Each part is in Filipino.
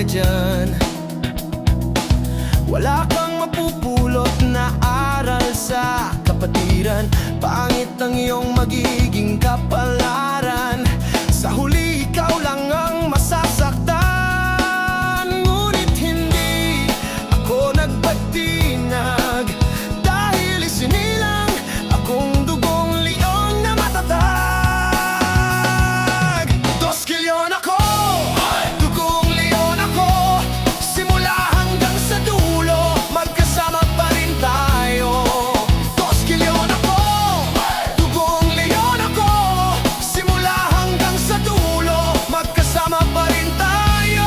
dyan. Wala kang mapupulot na aral sa kapatiran. Pangit ang iyong magiging kapalaran. Sa huli, ikaw lang ang masasaktan. Ngunit hindi ako nagpatinag, dahil isinilang akong dugong leon na matatag. 2 kilyon ako, dugong leon ako. Simula hanggang sa dulo, magkasama pa rin tayo. 2 kilyon ako, dugong leon ako. Simula hanggang sa dulo, magkasama pa rin tayo.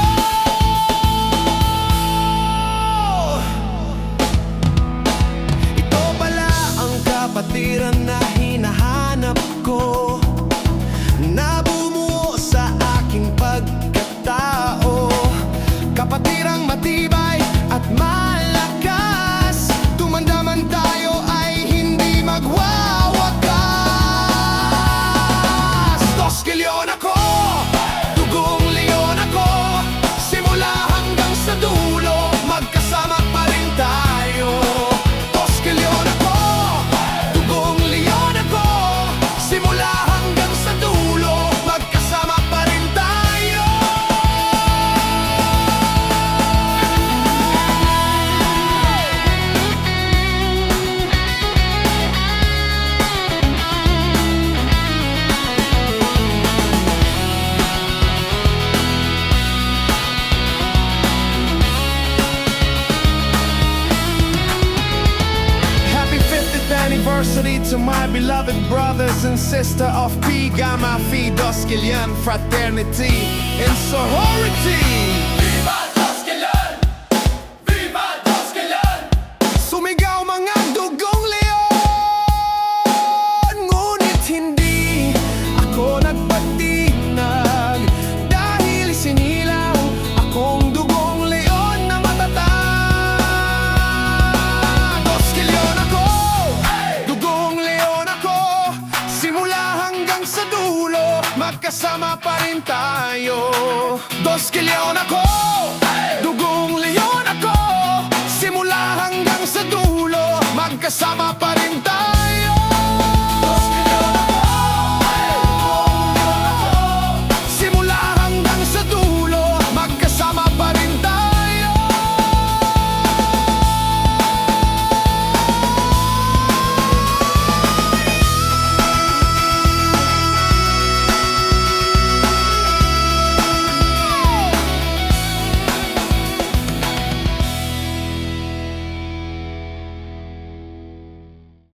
Ito pala ang kapatiran na hinahanap ko, na bumuo sa aking pagkatao. Kapatirang matibay at malakas, tumandaman tayo ay hindi magwawakas. 2 kilyon ako, dugong leon ako. Simula hanggang sa dulo, magkasama pa rin tayo. 2 kilyon ako, dugong leon ako. Simula hanggang sa dulo, magkasama pa rin tayo. Happy 50th anniversary to my beloved brothers and sister of Pi Gamma Phi 2 Kilyon fraternity and sorority. Viva Dos Kilyon! Viva Dos Kilyon! Sumigaw mga dugong leon, ngunit hindi ako nagpatinag, dahil isinilang akong dugong leon na matatag. 2 kilyon ako, dugong leon ako. Simula hanggang sa dulo, magkasama pa rin tayo. 2 kilyon ako, dugong leon ako. Simula hanggang sa dulo, magkasama pa rin